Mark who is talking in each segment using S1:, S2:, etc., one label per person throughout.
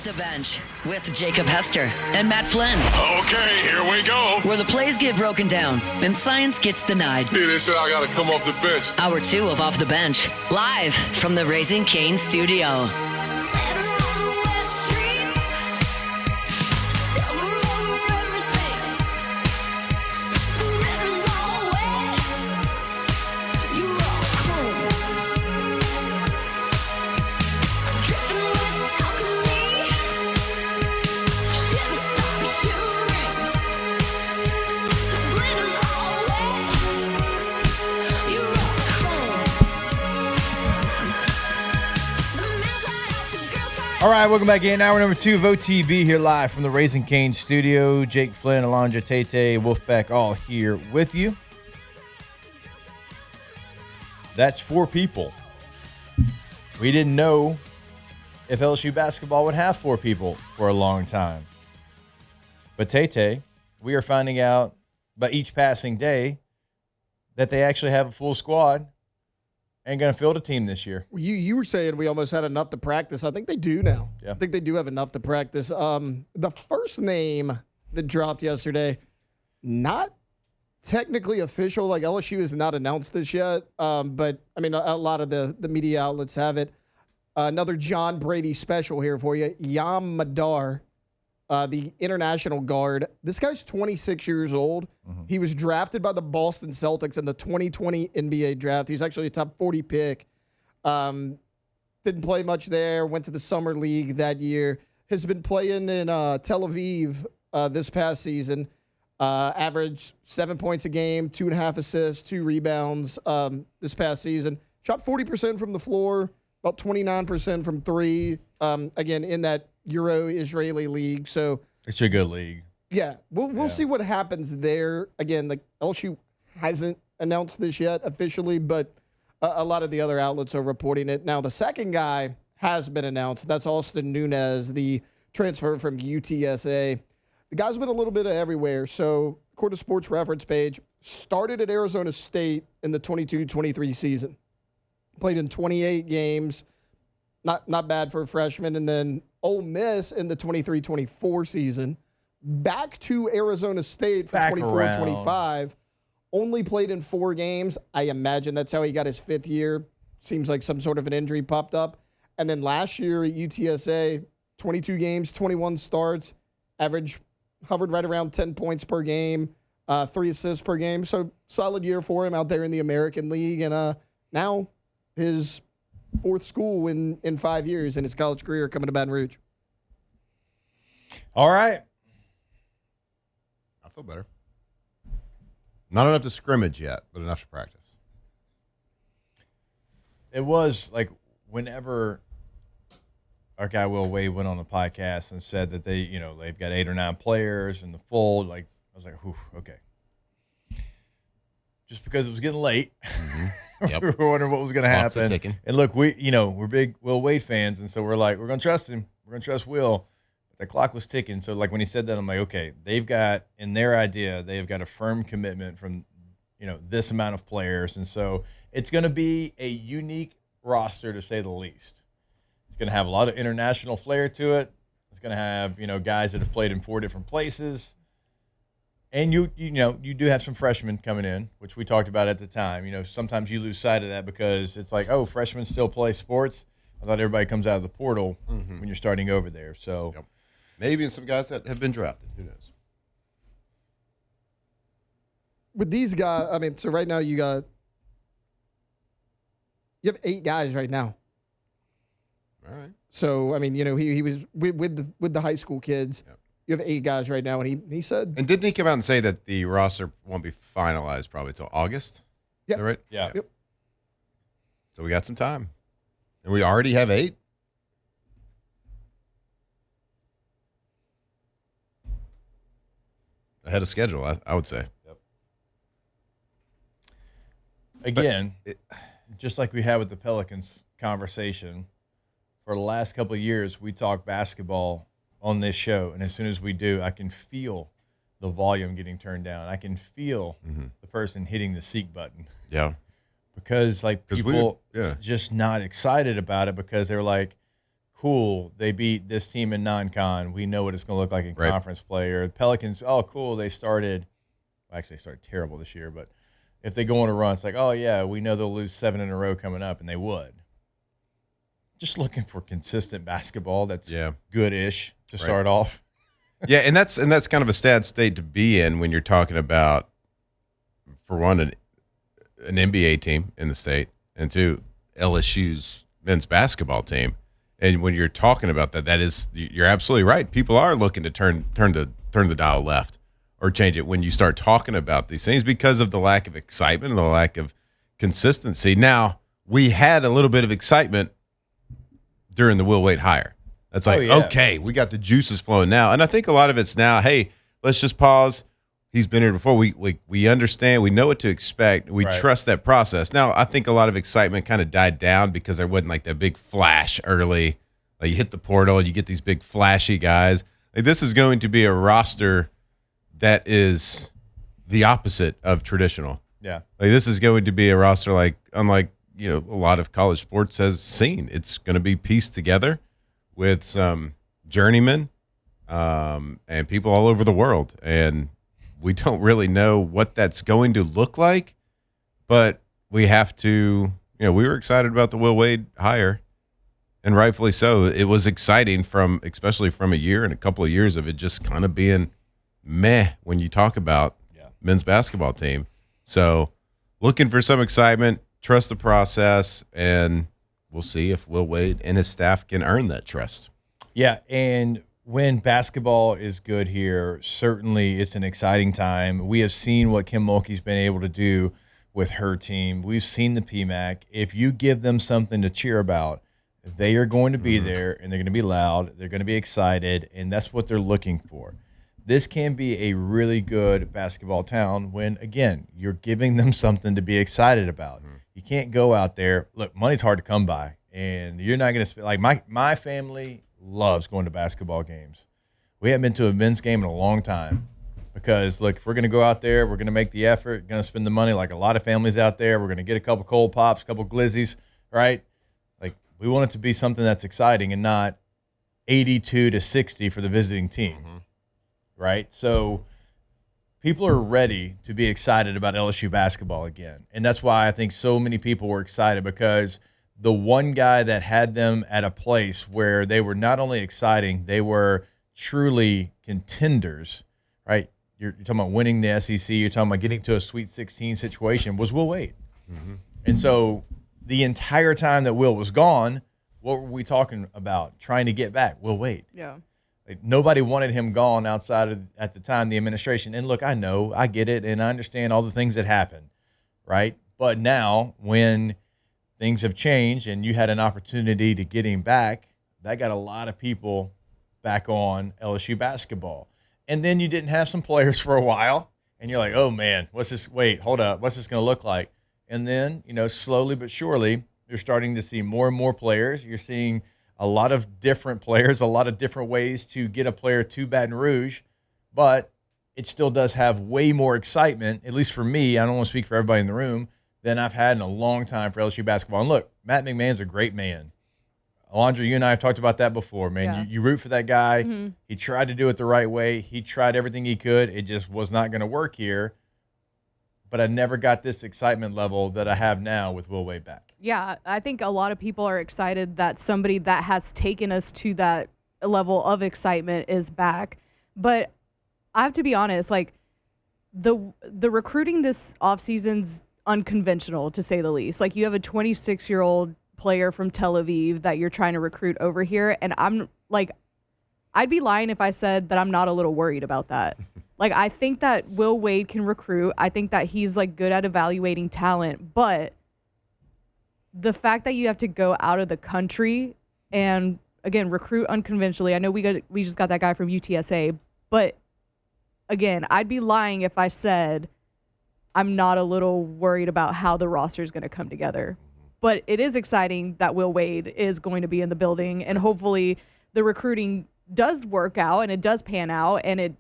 S1: the Bench with Jacob Hester and Matt Flynn.
S2: Okay, here we go.
S1: Where the plays get broken down and science gets denied.
S2: Yeah, they said I gotta come off the bench.
S1: Hour 2 of Off the Bench, live from the Raising Cane studio.
S3: All right, welcome back in. Hour number 2 of OTB here live from the Raising Cane studio. Jake Flynn, Alondra, Tate, Wolfpack all here with you. That's 4 people. We didn't know if LSU basketball would have 4 people for a long time. But Tate, we are finding out by each passing day that they actually have a full squad and going to field a team this year.
S4: You were saying we almost had enough to practice. I think they do now.
S3: Yeah.
S4: I think they do have enough to practice. The first name that dropped yesterday, not technically official. Like LSU has not announced this yet. But, I mean, a lot of the media outlets have it. Another John Brady special here for you. Yam Madar, the international guard. This guy's 26 years old. Mm-hmm. He was drafted by the Boston Celtics in the 2020 NBA draft. He's actually a top 40 pick. Didn't play much there. Went to the summer league that year. Has been playing in Tel Aviv this past season. Averaged 7 points a game, 2.5 assists, 2 rebounds this past season. Shot 40% from the floor, about 29% from 3. Again, in that Euro-Israeli league. So
S3: it's a good league.
S4: Yeah, we'll see what happens there. Again, the LSU hasn't announced this yet officially, but a lot of the other outlets are reporting it. Now, the second guy has been announced. That's Austin Nunez, the transfer from UTSA. The guy's been a little bit of everywhere. So, according to Sports Reference page, started at Arizona State in the 22-23 season. Played in 28 games. Not bad for a freshman. And then Ole Miss in the 23-24 season. Back to Arizona State for 24-25. Only played in 4 games. I imagine that's how he got his 5th year. Seems like some sort of an injury popped up. And then last year at UTSA, 22 games, 21 starts. Hovered right around 10 points per game, 3 assists per game. So solid year for him out there in the American League. And now his 4th school in 5 years in his college career coming to Baton Rouge.
S3: All right.
S5: I feel better. Not enough to scrimmage yet, but enough to practice.
S3: It was like whenever our guy Will Wade went on the podcast and said that they've got 8 or 9 players in the fold. Like I was like, whew, okay. Just because it was getting late,
S5: Yep.
S3: we were wondering what was going to happen. And look, we're big Will Wade fans, and so we're like, we're going to trust him. We're going to trust Will. The clock was ticking. So, like, when he said that, I'm like, okay, they've got, in their idea, they've got a firm commitment from, this amount of players. And so it's going to be a unique roster, to say the least. It's going to have a lot of international flair to it. It's going to have, guys that have played in 4 different places. And, you do have some freshmen coming in, which we talked about at the time. Sometimes you lose sight of that because it's like, oh, freshmen still play sports. I thought everybody comes out of the portal when you're starting over there. So.
S5: Yep. Maybe in some guys that have been drafted. Who knows?
S4: With these guys, I mean, so right now you have 8 guys right now.
S5: All right.
S4: So, I mean, he was with the high school kids. Yep. You have 8 guys right now, and he said.
S5: And didn't he come out and say that the roster won't be finalized probably till August?
S4: Yeah.
S5: Is that right?
S3: Yeah.
S4: Yep.
S5: So we got some time. And we already have 8. Ahead of schedule, I would say.
S3: Yep. Again, just like we had with the Pelicans conversation, for the last couple of years, we talk basketball on this show, and as soon as we do, I can feel the volume getting turned down. I can feel the person hitting the seek button.
S5: Yeah.
S3: Because, like, people just not excited about it because they're like, cool, they beat this team in non-con. We know what it's going to look like in conference play. Or Pelicans, oh, cool, they started terrible this year, but if they go on a run, it's like, oh, yeah, we know they'll lose 7 in a row coming up, and they would. Just looking for consistent basketball that's good-ish to start off.
S5: Yeah, and that's kind of a sad state to be in when you're talking about, for one, an NBA team in the state, and two, LSU's men's basketball team. And when you're talking about that, you're absolutely right. People are looking to turn the dial left or change it when you start talking about these things because of the lack of excitement and the lack of consistency. Now, we had a little bit of excitement during the Will Wade hire. That's like, okay, we got the juices flowing now. And I think a lot of it's now, hey, let's just pause. He's been here before. We understand. We know what to expect. We trust that process. Now, I think a lot of excitement kind of died down because there wasn't like that big flash early. Like you hit the portal and you get these big flashy guys. Like this is going to be a roster that is the opposite of traditional.
S3: Yeah.
S5: Like this is going to be a roster unlike a lot of college sports has seen. It's going to be pieced together with some journeymen and people all over the world. And we don't really know what that's going to look like, but we have to, we were excited about the Will Wade hire, and rightfully so. It was exciting especially from a year and a couple of years of it just kind of being meh when you talk about men's basketball team. So looking for some excitement, trust the process, and we'll see if Will Wade and his staff can earn that trust.
S3: Yeah, and when basketball is good here, certainly it's an exciting time. We have seen what Kim Mulkey's been able to do with her team. We've seen the PMAC. If you give them something to cheer about, they are going to be there, and they're going to be loud. They're going to be excited, and that's what they're looking for. This can be a really good basketball town when, again, you're giving them something to be excited about. You can't go out there. Look, money's hard to come by, and you're not going to spend. Like my family loves going to basketball games. We haven't been to a men's game in a long time because, look, if we're going to go out there, we're going to make the effort, going to spend the money like a lot of families out there. We're going to get a couple cold pops, a couple glizzies, right? Like we want it to be something that's exciting and not 82-60 for the visiting team. Right? So people are ready to be excited about LSU basketball again. And that's why I think so many people were excited, because the one guy that had them at a place where they were not only exciting, they were truly contenders, right? You're talking about winning the SEC, you're talking about getting to a Sweet 16 situation, was Will Wade. And so the entire time that Will was gone, what were we talking about? Trying to get back Will Wade.
S6: Yeah.
S3: Like, nobody wanted him gone outside of, at the time, the administration. And look, I get it, and I understand all the things that happened, right? But now, when things have changed and you had an opportunity to get him back, that got a lot of people back on LSU basketball. And then you didn't have some players for a while, and you're like, oh, man, what's this? Wait, hold up. What's this going to look like? And then, slowly but surely, you're starting to see more and more players. You're seeing a lot of different players, a lot of different ways to get a player to Baton Rouge, but it still does have way more excitement, at least for me, I don't want to speak for everybody in the room, than I've had in a long time for LSU basketball. And look, Matt McMahon's a great man. Alondra, you and I have talked about that before, man.
S6: Yeah.
S3: You root for that guy. He tried to do it the right way. He tried everything he could. It just was not going to work here. But I never got this excitement level that I have now with Will Wade back.
S6: Yeah, I think a lot of people are excited that somebody that has taken us to that level of excitement is back. But I have to be honest, like the recruiting this offseason's unconventional, to say the least. Like, you have a 26-year-old player from Tel Aviv that you're trying to recruit over here, and I'm like, I'd be lying if I said that I'm not a little worried about that. Like, I think that Will Wade can recruit. I think that he's like good at evaluating talent, but the fact that you have to go out of the country and, again, recruit unconventionally. I know we just got that guy from UTSA, but again, I'd be lying if I said I'm not a little worried about how the roster is going to come together. But it is exciting that Will Wade is going to be in the building, and hopefully the recruiting does work out and it does pan out, and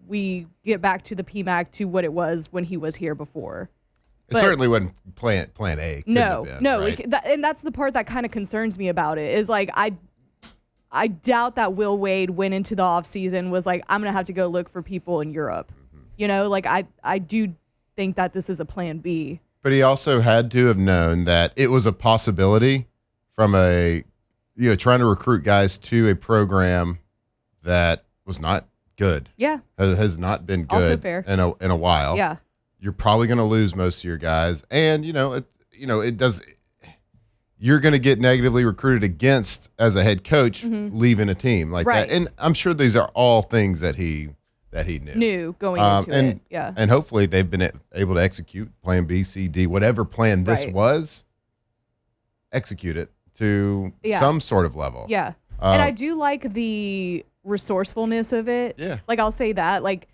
S6: we get back to the PMAC to what it was when he was here before.
S5: It certainly wasn't plan A.
S6: No,
S5: right?
S6: and that's the part that kind of concerns me about it, is like I doubt that Will Wade went into the offseason was like, I'm going to have to go look for people in Europe. You know, like I do think that this is a plan B.
S5: But he also had to have known that it was a possibility from trying to recruit guys to a program that was not good.
S6: Yeah.
S5: Has not been good
S6: Also fair.
S5: in a while.
S6: Yeah.
S5: You're probably going to lose most of your guys, and it does. You're going to get negatively recruited against as a head coach leaving a team like
S6: Right.
S5: that. And I'm sure these are all things that he knew
S6: Going into it. Yeah.
S5: And hopefully they've been able to execute plan B, C, D, whatever plan this
S6: Right.
S5: was, execute it to some sort of level.
S6: Yeah. And I do like the resourcefulness of it.
S5: Yeah.
S6: Like, I'll say that. Like,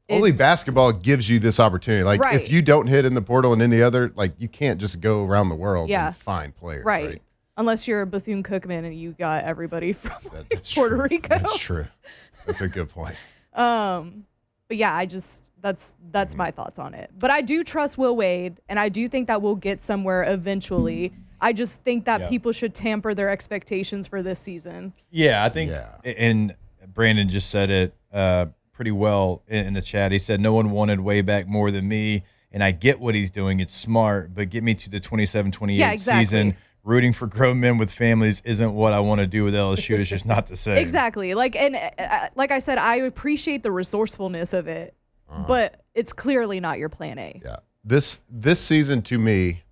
S5: Only basketball gives you this opportunity. Like,
S6: Right.
S5: if you don't hit in the portal and any other, like, you can't just go around the world
S6: Yeah.
S5: and find players.
S6: Right. Unless you're a Bethune-Cookman and you got everybody from
S5: That's
S6: Puerto
S5: true.
S6: Rico.
S5: That's true. That's a good point.
S6: But yeah, that's my thoughts on it. But I do trust Will Wade, and I do think that we'll get somewhere eventually. I just think that people should temper their expectations for this season.
S3: Yeah, I think, and Brandon just said it pretty well in the chat. He said, no one wanted way back more than me, and I get what he's doing. It's smart, but get me to the 27-28 season. Rooting for grown men with families isn't what I want to do with LSU. It's just not the same.
S6: Exactly. Like, and like I said, I appreciate the resourcefulness of it, but it's clearly not your plan A.
S5: Yeah. This season to me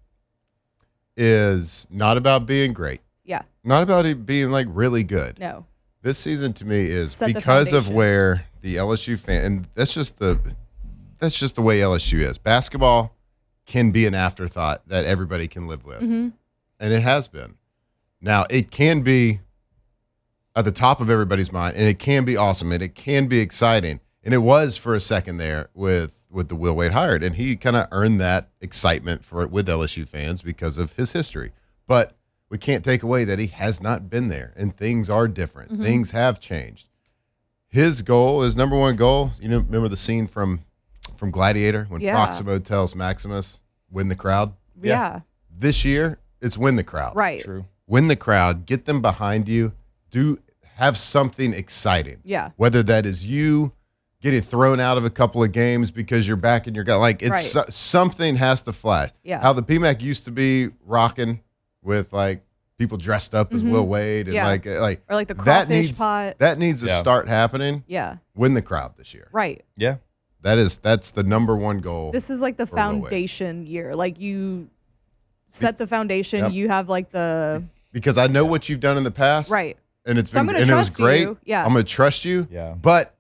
S5: is not about being great.
S6: Yeah.
S5: Not about it being like really good.
S6: No.
S5: This season to me is
S6: Set the
S5: because of
S6: foundation.
S5: where the LSU fan, and that's just the way LSU is. Basketball can be an afterthought that everybody can live with. And it has been. Now, it can be at the top of everybody's mind, and it can be awesome, and it can be exciting. And it was for a second there with the Will Wade hired, and he kind of earned that excitement with LSU fans because of his history. But we can't take away that he has not been there, and things are different. Things have changed. His goal, his number one goal, remember the scene from Gladiator when Proximo tells Maximus, win the crowd?
S6: Yeah.
S5: This year, it's win the crowd.
S6: Right.
S3: True.
S5: Win the crowd, get them behind you, have something exciting.
S6: Yeah.
S5: Whether that is you getting thrown out of a couple of games because you're back in your gut. Like, it's something has to flash.
S6: Yeah.
S5: How the PMAC used to be rocking with, like, people dressed up as Will Wade and like
S6: or like the
S5: that
S6: crawfish pot.
S5: That needs to start happening.
S6: Yeah.
S5: Win the crowd this year.
S6: Right.
S3: Yeah.
S5: That's the number one goal.
S6: This is like the
S5: for Will Wade.
S6: foundation year. Like, you set the foundation.
S5: Yep.
S6: You have like the
S5: Because I know what you've done in the past.
S6: right.
S5: And it's
S6: So I'm
S5: been,
S6: gonna
S5: and it was
S6: trust
S5: great.
S6: you. Yeah.
S5: I'm going to trust you.
S3: Yeah.
S5: But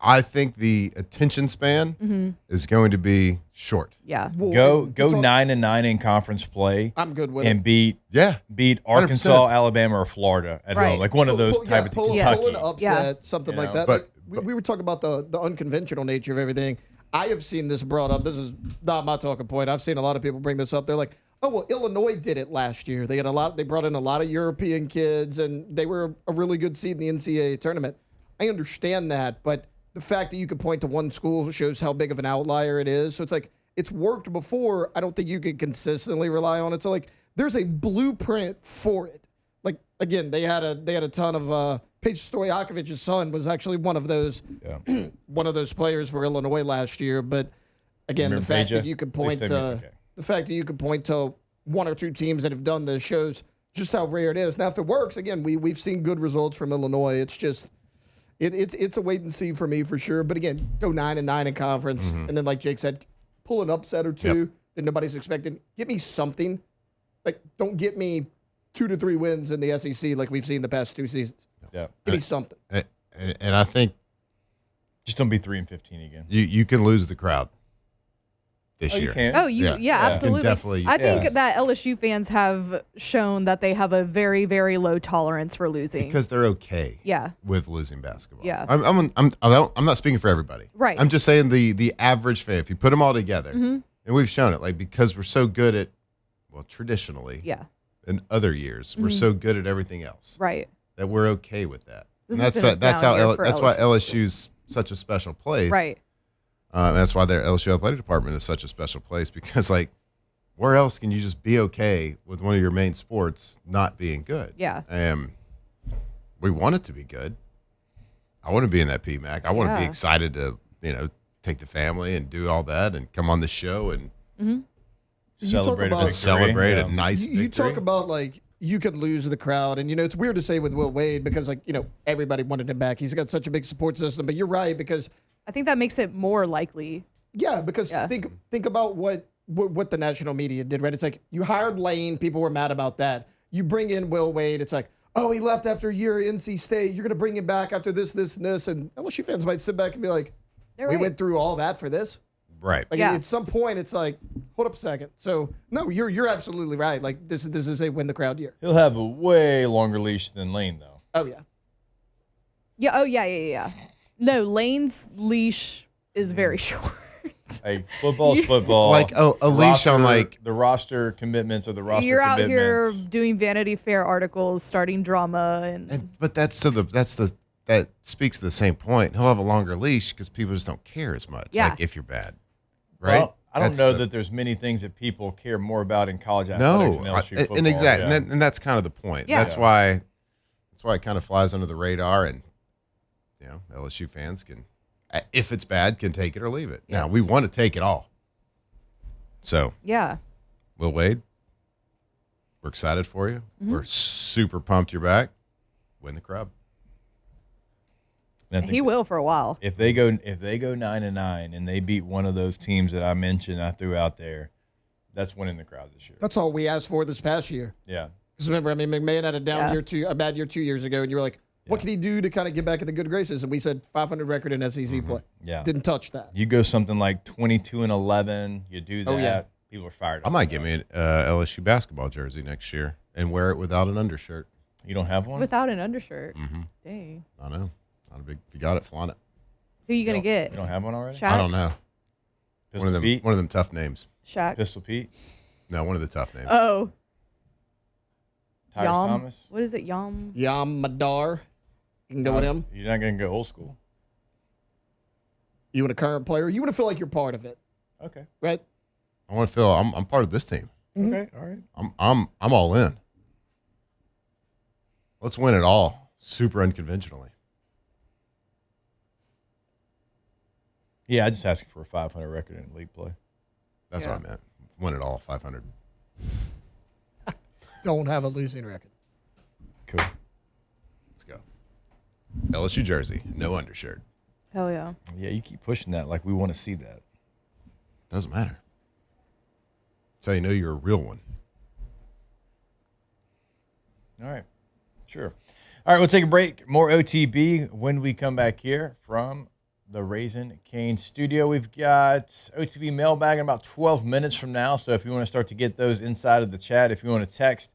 S5: I think the attention span is going to be short.
S6: Yeah.
S3: Go 9-9 in conference play.
S4: I'm good with
S3: and
S4: it.
S3: beat
S5: Yeah.
S3: Arkansas, Alabama, or Florida at
S6: Right.
S3: home, like one of those type of
S4: pull
S3: Kentucky.
S4: an upset, something
S3: You
S4: like
S3: know?
S4: that.
S5: But-
S4: Like, we were talking about the unconventional nature of everything. I have seen this brought up. This is not my talking point. I've seen a lot of people bring this up. They're like, oh, well, Illinois did it last year. They brought in a lot of European kids, and they were a really good seed in the NCAA tournament. I understand that, but the fact that you could point to one school shows how big of an outlier it is. So it's like, it's worked before. I don't think you can consistently rely on it. So, like, there's a blueprint for it. Like, again, they had a ton of Paige Stojakovic's son was actually one of those players for Illinois last year. But again,
S3: Remember
S4: the fact
S3: Peja?
S4: that you could
S3: At least
S4: point
S3: they
S4: to
S3: mean- okay.
S4: the fact that you could point to one or two teams that have done this shows just how rare it is. Now, if it works, again, we've seen good results from Illinois. It's just it's a wait and see for me for sure. But again, go 9-9 in conference, and then like Jake said, pull an upset or two that nobody's expecting. Get me something. Like, don't get me 2 to 3 wins in the SEC like we've seen the past 2 seasons.
S3: Yeah.
S4: Give me something.
S5: And I think
S3: Just don't be 3-15 again.
S5: you can lose the crowd this
S3: Oh,
S5: year.
S3: you can.
S6: Oh, yeah,
S5: You can
S6: absolutely.
S5: definitely-
S6: I think
S3: Yeah.
S6: that LSU fans have shown that they have a very, very low tolerance for losing.
S5: Because they're okay
S6: Yeah.
S5: with losing basketball.
S6: Yeah.
S5: I'm not speaking for everybody.
S6: Right.
S5: I'm just saying the average fan, if you put them all together, and we've shown it, like, because we're so good at, well, traditionally,
S6: Yeah.
S5: in other years, we're so good at everything else
S6: Right.
S5: that we're okay with that.
S6: This
S5: And
S6: has been a
S5: that's
S6: down
S5: how
S6: year for
S5: that's why
S6: LSU
S5: LSU's such a special place.
S6: Right.
S5: That's why their LSU athletic department is such a special place, because, like, where else can you just be okay with one of your main sports not being good?
S6: Yeah.
S5: We want it to be good. I want to be in that PMAC. I want to be excited to, take the family and do all that and come on the show and
S3: Celebrate a victory.
S5: Celebrate a nice victory.
S4: You talk about, like, you could lose the crowd. And, it's weird to say with Will Wade because, like, everybody wanted him back. He's got such a big support system. But you're right because
S6: I think that makes it more likely.
S4: Yeah, because think about what the national media did, right? It's like you hired Lane. People were mad about that. You bring in Will Wade. It's like, oh, he left after a year at NC State. You're going to bring him back after this, this, and this. And LSU fans might sit back and be like, we went through all that for this?
S5: Right.
S4: Like at some point, it's like, hold up a second. So no, you're absolutely right. Like this is a win the crowd year.
S3: He'll have a way longer leash than Lane, though.
S4: Oh yeah.
S6: Yeah. Oh yeah. No, Lane's leash is very short.
S3: Hey, football's football.
S5: Like a leash on like
S3: the roster commitments or the roster
S6: You're out
S3: commitments.
S6: here doing Vanity Fair articles, starting drama,
S5: but that speaks to the same point. He'll have a longer leash because people just don't care as much.
S6: Yeah.
S5: Like if you're bad, right?
S3: Well, I don't know that there's many things that people care more about in college athletics than LSU football.
S5: And exactly, and that's kind of the point.
S6: Yeah.
S5: That's why it kind of flies under the radar, and LSU fans can, if it's bad, can take it or leave it. Yeah. Now we want to take it all. So
S6: yeah.
S5: Will Wade, we're excited for you. Mm-hmm. We're super pumped you're back. Win the crowd.
S6: He will for a while.
S3: If they go 9-9 and they beat one of those teams that I mentioned, I threw out there, that's winning the crowd this year.
S4: That's all we asked for this past year.
S3: Yeah.
S4: Because remember, McMahon had a bad year 2 years ago, and you were like, what can he do to kind of get back in the good graces? And we said 500 record in SEC play.
S3: Yeah.
S4: Didn't touch that.
S3: You go something like 22-11, you do that.
S4: Oh, yeah.
S3: People are fired up.
S5: I might get me an LSU basketball jersey next year and wear it without an undershirt.
S3: You don't have one?
S6: Without an undershirt.
S5: Mm-hmm.
S6: Dang.
S5: I know. Not a big. If you got it, flaunt it.
S6: Who are you going to get?
S3: You don't have one already?
S6: Shaq?
S5: I don't know.
S3: Pistol Pete?
S5: One of them tough names.
S6: Shaq.
S3: Pistol Pete?
S5: No, one of the tough names.
S6: Oh.
S3: Tyrese
S6: Yam.
S3: Thomas?
S6: What is it? Yam
S4: Madar. You can go with him.
S3: You're not going to go old school?
S4: You want a current player? You want to feel like you're part of it.
S3: Okay.
S4: Right?
S5: I want to feel I'm part of this team.
S4: Mm-hmm.
S3: Okay. All right.
S5: I'm all in. Let's win it all. Super unconventionally.
S3: Yeah, I just asking for a 500 record in league play.
S5: That's what I meant. Win it all, 500.
S4: Don't have a losing record.
S3: Cool.
S5: Let's go. LSU jersey, no undershirt.
S6: Hell yeah.
S3: Yeah, you keep pushing that like we want to see that.
S5: Doesn't matter. That's how you know you're a real one.
S3: All right. Sure. All right, we'll take a break. More OTB when we come back here from the Raising Cane studio. We've got OTB Mailbag in about 12 minutes from now. So if you want to start to get those inside of the chat, if you want to text,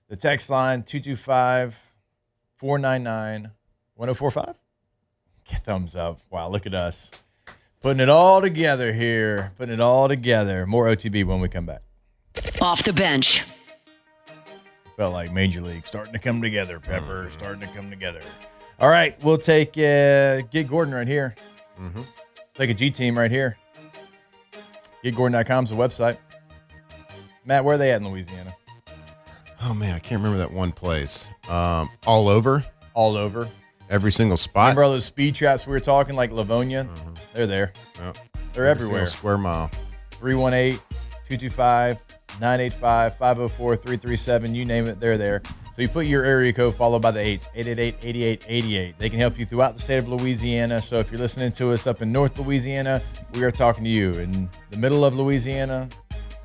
S3: the text line 225-499-1045. Thumbs up. Wow, look at us. Putting it all together here. Putting it all together. More OTB when we come back.
S1: Off the bench.
S3: Felt like Major League starting to come together, Pepper. Starting to come together. All right, we'll take Get Gordon right here.
S5: Mm-hmm.
S3: Take a G team right here. GetGordon.com is the website. Matt, where are they at in Louisiana?
S5: Oh, man, I can't remember that one place. All over.
S3: All over.
S5: Every single spot.
S3: Remember all those speed traps we were talking, like Livonia? Mm-hmm. They're there.
S5: Yep.
S3: They're everywhere.
S5: Square mile.
S3: 318-225-985-504-337. You name it, they're there. So you put your area code followed by the 8s, 888-8888. They can help you throughout the state of Louisiana. So if you're listening to us up in North Louisiana, we are talking to you. In the middle of Louisiana,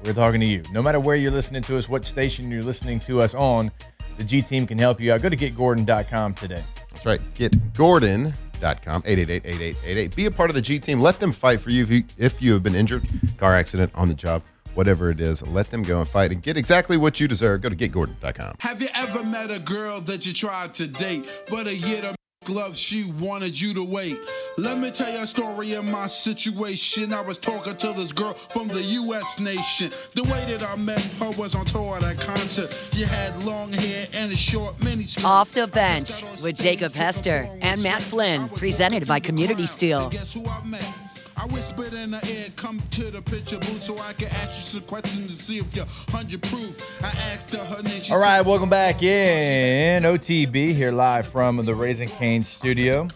S3: we're talking to you. No matter where you're listening to us, what station you're listening to us on, the G team can help you out. Go to GetGordon.com today.
S5: That's right. GetGordon.com, 888-8888. Be a part of the G team. Let them fight for you if you have been injured, car accident, on the job, whatever it is. Let them go and fight and get exactly what you deserve. Go to GetGordon.com.
S7: Have you ever met a girl that you tried to date, but a year to make love, she wanted you to wait? Let me tell you a story of my situation. I was talking to this girl from the U.S. nation. The way that I met her was on tour at a concert. She had long hair and a short miniskirt.
S1: Off the bench with Jacob Hester and Matt Flynn, presented by Community Steel.
S7: Guess who I met? I I whispered in the air, come to the picture booth so I can ask you some questions to see if you're 100 proof. I asked her name.
S3: All right, welcome back in. OTB here live from the Raising Cane studio.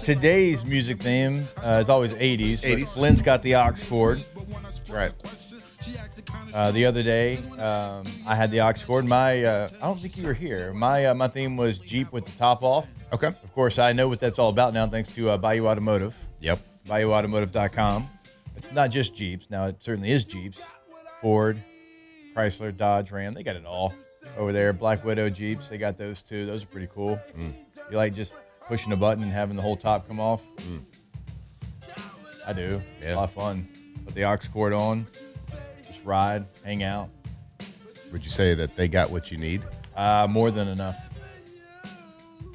S3: Today's music theme is always 80s.
S5: 80s.
S3: Lynn's got the aux cord.
S5: Right.
S3: The other day, I had the aux cord. I don't think you were here. My theme was Jeep with the top off.
S5: Okay.
S3: Of course, I know what that's all about now, thanks to Bayou Automotive.
S5: Yep.
S3: BayouAutomotive.com. It's not just Jeeps. Now, it certainly is Jeeps. Ford, Chrysler, Dodge, Ram. They got it all over there. Black Widow Jeeps, they got those too. Those are pretty cool. You like just pushing a button and having the whole top come off? I do.
S5: Yeah.
S3: A lot of fun. Put the aux cord on, just ride, hang out.
S5: Would you say that they got what you need?
S3: More than enough.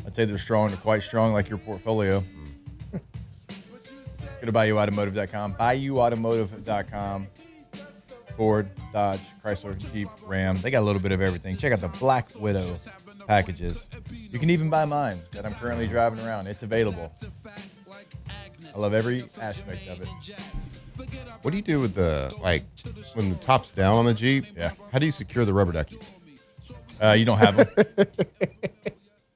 S3: I'd say they're strong. They're quite strong, like your portfolio. Go to BayouAutomotive.com. BayouAutomotive.com. Ford, Dodge, Chrysler, Jeep, Ram. They got a little bit of everything. Check out the Black Widow packages. You can even buy mine that I'm currently driving around. It's available. I love every aspect of it.
S5: What do you do with when the top's down on the Jeep?
S3: Yeah.
S5: How do you secure the rubber duckies?
S3: You don't have them.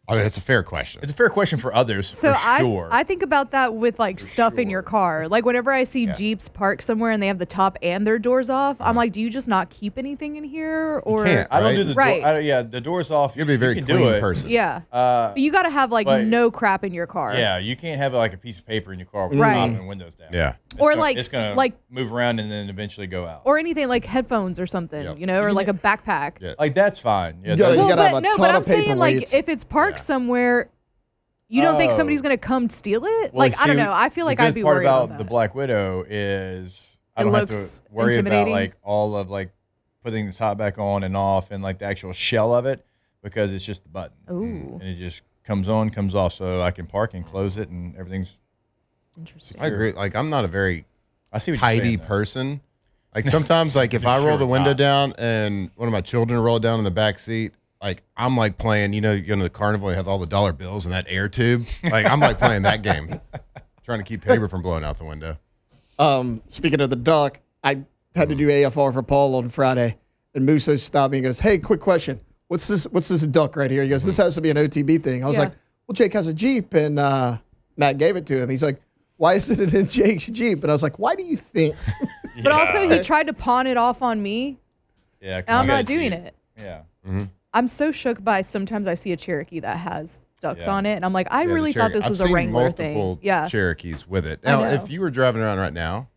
S5: I mean, it's a fair question.
S3: It's a fair question for others,
S6: So
S3: for sure.
S6: I think about that with like stuff in your car. Like whenever I see Jeeps parked somewhere and they have the top and their doors off, I'm like, do you just not keep anything in here? Or
S5: can't,
S3: I don't
S5: right?
S3: do the
S6: Right.
S3: the doors off.
S5: You'll be a very
S3: can do
S5: clean
S3: it.
S5: person.
S6: yeah,
S3: But
S6: you got to have like
S3: but-
S6: no crap in your car.
S3: Yeah, you can't have like a piece of paper in your car with
S6: Right.
S3: the top and windows down.
S5: Yeah.
S6: Or
S3: It's
S6: like
S3: it's gonna
S6: like
S3: move around and then eventually go out.
S6: or anything like headphones or something,
S5: Yep.
S6: you know, or like a backpack.
S5: Yeah.
S3: Like that's fine. Yeah,
S4: You gotta-
S3: that's-
S4: you
S6: Well,
S4: have
S6: but
S4: a
S6: no,
S4: ton
S6: but I'm
S4: of paper
S6: saying like
S4: weights.
S6: if it's parked somewhere, you don't think
S3: Oh.
S6: somebody's gonna come steal it?
S3: Well,
S6: Like I don't
S3: see,
S6: know. I feel like
S3: the
S6: I'd
S3: good
S6: be
S3: part
S6: worried
S3: about
S6: about
S3: the
S6: that.
S3: Black Widow is I
S6: It
S3: don't have
S6: looks
S3: to worry about
S6: intimidating.
S3: like all of like putting the top back on and off and like the actual shell of it because it's just the button.
S6: Ooh,
S3: And it just comes on, comes off, so I can park and close it and everything's.
S6: interesting.
S5: I agree. Like, I'm not a very
S3: I see what you're
S5: tidy
S3: saying, though.
S5: person. Like, sometimes, like, if I roll
S3: Sure
S5: the window
S3: not.
S5: down and one of my children roll down in the back seat, like, I'm like playing, you go to the carnival, you have all the dollar bills and that air tube. Like, I'm like playing that game, trying to keep paper from blowing out the window.
S4: Speaking of the duck, I had to do AFR for Paul on Friday, and Musso stopped me and goes, "Hey, quick question. What's this duck right here?" He goes, "This has to be an OTB thing." I was
S6: Yeah.
S4: like, "Well, Jake has a Jeep," and Matt gave it to him. He's like, "Why isn't it in Jake's Jeep?" And I was like, "Why do you think?"
S6: But also, he tried to pawn it off on me,
S3: Yeah, 'cause
S6: and I'm
S3: you
S6: not
S3: guys
S6: doing
S3: do-
S6: it.
S3: Yeah.
S6: I'm so shook by sometimes I see a Cherokee that has ducks
S3: Yeah.
S6: on it, and I'm like, I
S5: Yeah, the
S6: really thought
S5: Cherokee.
S6: this was
S5: I've
S6: a
S5: seen
S6: Wrangler
S5: multiple
S6: thing. Yeah.
S5: Cherokees with it.
S6: I
S5: Now,
S6: know.
S5: if you were driving around right now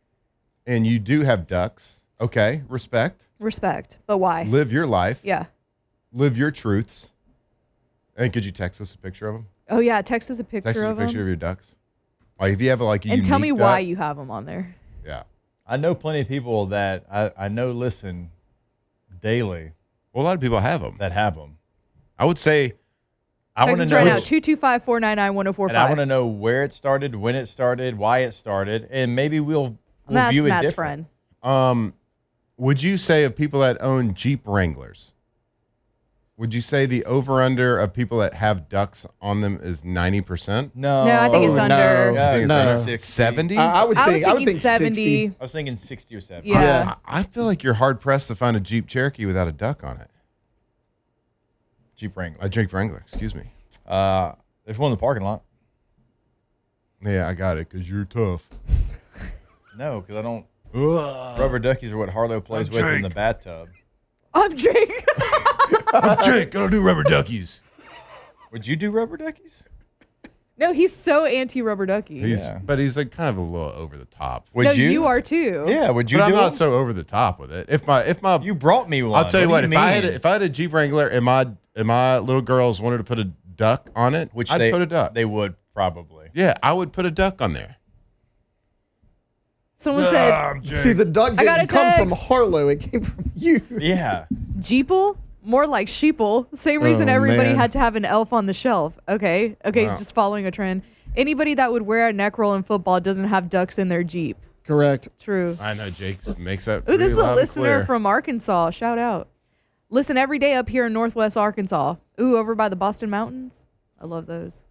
S5: and you do have ducks, okay, respect.
S6: Respect, but why?
S5: Live your life.
S6: Yeah.
S5: Live your truths. And could you text us a picture of them?
S6: Oh yeah, text us a picture
S5: Text us a
S6: of
S5: picture
S6: them,
S5: of your ducks. Like, if you have like a
S6: and tell me
S5: unique
S6: why
S5: duck-
S6: you have them on there.
S5: Yeah.
S3: I know plenty of people that I know listen daily
S5: Well, a lot of people have them.
S3: that have them.
S5: I would say
S3: I want
S6: Text
S3: to
S6: us
S3: know
S6: right now, 225-499-1045.
S3: and I want to know where it started, when it started, why it started, and maybe we'll
S6: I'm gonna ask
S3: view it
S6: Matt's
S3: different.
S6: friend.
S5: would you say of people that own Jeep Wranglers, would you say the over-under of people that have ducks on them is 90%?
S3: No,
S6: No, I think it's
S4: Oh,
S6: under.
S3: Yeah,
S5: think it's
S4: No.
S5: like
S3: 60.
S5: 70?
S4: I would
S6: I was
S4: think
S6: thinking
S4: 70.
S6: 70.
S3: I was thinking 60 or 70.
S6: Yeah.
S5: I feel like you're hard-pressed to find a Jeep Cherokee without a duck on it.
S3: Jeep Wrangler.
S5: A Jeep Wrangler, excuse me.
S3: There's one in the parking lot.
S5: Yeah, I got it, because you're tough.
S3: No, because I don't. Rubber duckies are what Harlow plays with in the bathtub.
S6: I'm Jake.
S5: I'm Jake, I don't do rubber duckies.
S3: Would you do rubber duckies?
S6: No, he's so anti-rubber ducky.
S5: But he's like kind of a little over the top.
S3: Would
S6: no,
S3: you?
S6: you are too.
S3: Yeah, would you
S5: But
S3: do
S5: I'm not
S3: it?
S5: so over the top with it. If my
S3: You brought me one.
S5: I'll tell you what,
S3: do
S5: if I
S3: mean?
S5: had a Jeep Wrangler and my little girls wanted to put a duck on it,
S3: Which
S5: I'd put a duck.
S3: They would probably.
S5: Yeah, I would put a duck on there.
S6: Someone said
S4: See, the duck
S6: I got
S4: didn't
S6: a
S4: come from
S6: text.
S4: Harlow. It came from you.
S3: Yeah.
S6: Jeeple, more like sheeple. Same reason
S4: Oh,
S6: everybody
S4: man.
S6: had to have an elf on the shelf. Okay,
S5: Wow.
S6: just following a trend. Anybody that would wear a neck roll in football doesn't have ducks in their Jeep.
S4: Correct.
S6: True.
S5: I know Jake makes that.
S6: Ooh, this is
S5: pretty
S6: a
S5: loud and
S6: listener
S5: clear.
S6: from Arkansas. Shout out. Listen every day up here in Northwest Arkansas. Ooh, over by the Boston Mountains. I love those.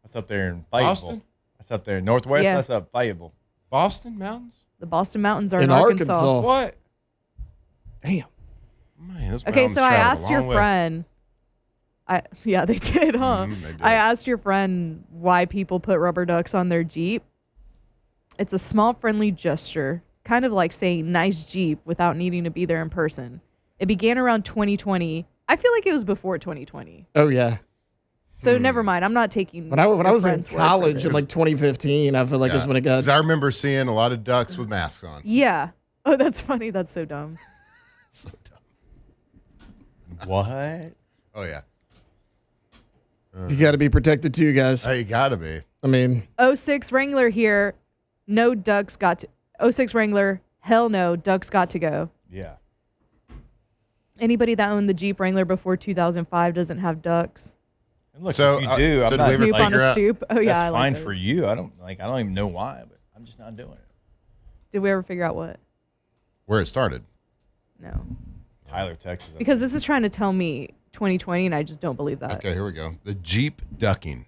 S3: That's up there in Fayetteville.
S5: Boston?
S3: That's up there in Northwest.
S6: Yeah.
S3: That's up Fayetteville.
S5: Boston Mountains?
S6: The Boston Mountains are
S4: In
S6: in Arkansas.
S5: What?
S4: Damn.
S5: Man, those
S6: Okay,
S5: mountains
S6: so I
S5: traveled a
S6: asked your
S5: long way.
S6: friend. Yeah, they did, huh?
S5: They did.
S6: I asked your friend why people put rubber ducks on their Jeep. It's a small, friendly gesture, kind of like saying "nice Jeep" without needing to be there in person. It began around 2020. I feel like it was before 2020.
S4: Oh yeah.
S6: So never mind. I'm not taking.
S4: When I
S6: your
S4: was in
S6: friend's word for
S4: college in
S6: this.
S4: like 2015, I feel like is when it got.
S5: 'Cause I remember seeing a lot of ducks with masks on.
S6: Yeah. Oh, that's funny. That's so dumb.
S5: So dumb.
S3: What?
S5: Oh, yeah.
S4: You got to be protected too, guys.
S5: Oh, you got to be.
S4: I mean,
S6: 06 Wrangler here. No ducks got to. 06 Wrangler. Hell no. Ducks got to go.
S3: Yeah.
S6: Anybody that owned the Jeep Wrangler before 2005 doesn't have ducks.
S3: And look,
S5: So,
S3: if you do,
S5: so
S3: I'm
S5: do
S3: not
S5: we ever
S6: Snoop on
S5: figure
S6: a
S5: out-
S6: stoop. Oh yeah, I
S3: that's
S6: like
S3: fine
S6: those.
S3: for you. I don't even know why, but I'm just not doing it.
S6: Did we ever figure out what?
S5: Where it started.
S6: No.
S3: Tyler, Texas.
S6: Because this is trying to tell me 2020, and I just don't believe that.
S5: Okay, here we go. The Jeep ducking.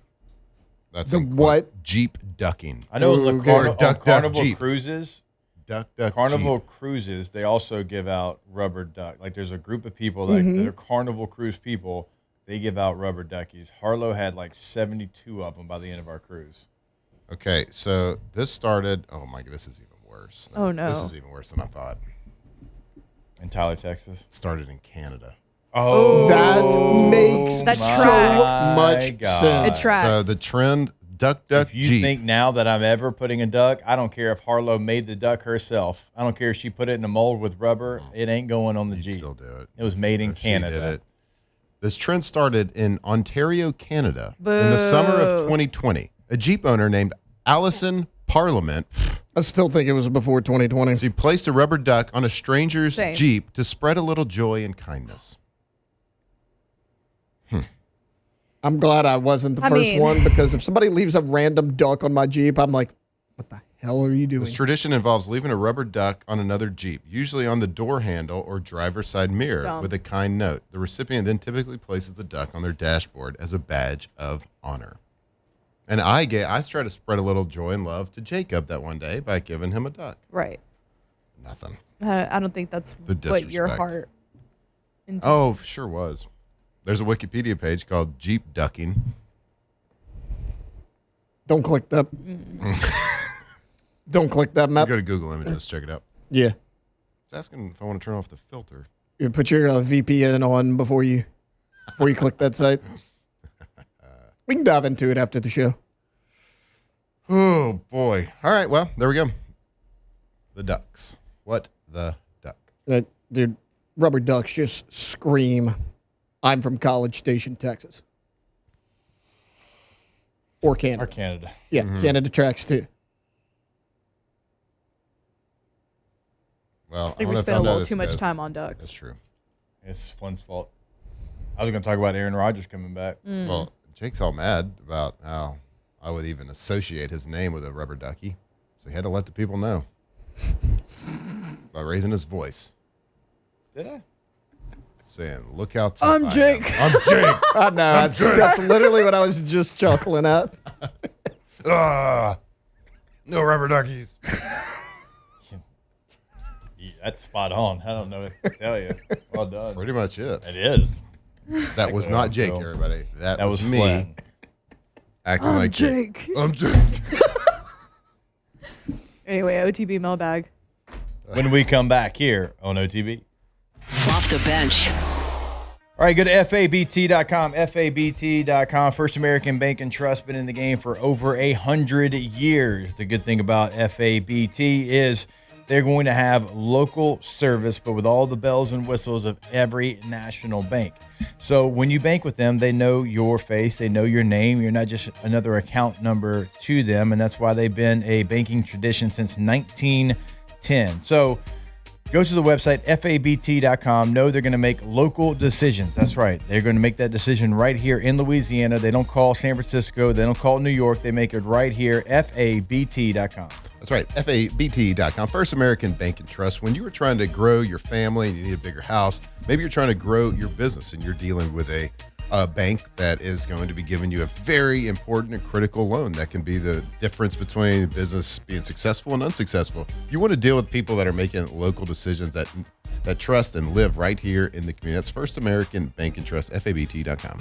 S5: That's
S4: The
S5: in
S4: what?
S5: quote. Jeep ducking.
S3: I know
S4: Okay.
S3: on
S5: Duck, duck,
S3: Carnival
S5: Jeep.
S3: Cruises.
S5: Duck, duck,
S3: Carnival
S5: Jeep.
S3: Cruises, they also give out rubber duck. Like there's a group of people that
S4: Mm-hmm.
S3: are Carnival Cruise people. They give out rubber duckies. Harlow had like 72 of them by the end of our cruise.
S5: Okay, so this started. Oh, my God, this is even worse.
S6: Oh, no.
S5: This is even worse than I thought.
S3: In Tyler, Texas.
S5: It started in Canada.
S3: Oh,
S4: that makes
S6: That
S4: so
S6: tracks.
S4: much
S3: God.
S4: sense.
S6: It tracks.
S5: So the trend, duck, duck,
S3: If you
S5: Jeep.
S3: think now that I'm ever putting a duck, I don't care if Harlow made the duck herself. I don't care if she put it in a mold with rubber. It ain't going on the
S5: You'd
S3: Jeep.
S5: still do it.
S3: It was made in
S5: If she did
S3: Canada.
S5: it. This trend started in Ontario, Canada, in the summer of
S6: Boo.
S5: 2020. A Jeep owner named Allison Parliament,
S4: I still think it was before 2020.
S5: she placed a rubber duck on a stranger's
S6: Same.
S5: Jeep to spread a little joy and kindness.
S4: I'm glad I wasn't the
S6: I
S4: first
S6: mean-
S4: one because if somebody leaves a random duck on my Jeep, I'm like, what the hell are you doing?
S5: This tradition involves leaving a rubber duck on another Jeep, usually on the door handle or driver's side mirror,
S6: Dumb.
S5: with a kind note. The recipient then typically places the duck on their dashboard as a badge of honor. And I tried to spread a little joy and love to Jacob that one day by giving him a duck.
S6: Right.
S5: Nothing.
S6: I don't think that's
S5: The
S6: what your
S5: disrespect.
S6: heart. intended.
S5: Oh, sure was. There's a Wikipedia page called Jeep Ducking.
S4: Don't click that. Don't click that map.
S5: Go to Google Images, check it out.
S4: Yeah.
S5: It's asking if I want to turn off the filter.
S4: You put your VPN on before you click that site. We can dive into it after the show.
S5: Oh, boy. All right, well, there we go. The ducks. What the duck?
S4: Dude, rubber ducks just scream, I'm from College Station, Texas. Or Canada.
S3: Or Canada.
S4: Yeah, Canada tracks too.
S5: Well,
S6: I think we spent a little too much time on ducks.
S5: That's true.
S3: It's Flynn's fault. I was going to talk about Aaron Rodgers coming back.
S5: Well, Jake's all mad about how I would even associate his name with a rubber ducky. So he had to let the people know by raising his voice,
S3: Did I?
S5: saying, look how tough
S6: I'm
S5: I
S6: Jake.
S5: am. I'm Jake.
S4: I know. That's literally what I was just chuckling at.
S5: No rubber duckies.
S3: Yeah, that's spot on. I don't know what to tell you. Well done.
S5: Pretty much it.
S3: It is.
S5: That was not Jake, everybody. That was me
S3: Flynn.
S5: acting
S6: I'm
S5: like
S6: Jake.
S5: I'm Jake.
S6: Anyway, OTB Mailbag.
S3: When we come back here on OTB.
S1: Off the bench.
S3: All right, go to FABT.com. FABT.com. First American Bank and Trust, been in the game for over 100 years. The good thing about FABT is they're going to have local service, but with all the bells and whistles of every national bank. So when you bank with them, they know your face, they know your name. You're not just another account number to them, and that's why they've been a banking tradition since 1910. So go to the website, FABT.com. Know they're going to make local decisions. That's right. They're going to make that decision right here in Louisiana. They don't call San Francisco. They don't call New York. They make it right here, FABT.com.
S5: That's right, FABT.com. First American Bank and Trust. When you are trying to grow your family and you need a bigger house, maybe you're trying to grow your business and you're dealing with a a bank that is going to be giving you a very important and critical loan that can be the difference between business being successful and unsuccessful. You want to deal with people that are making local decisions that trust and live right here in the community. That's First American Bank and Trust, FABT.com.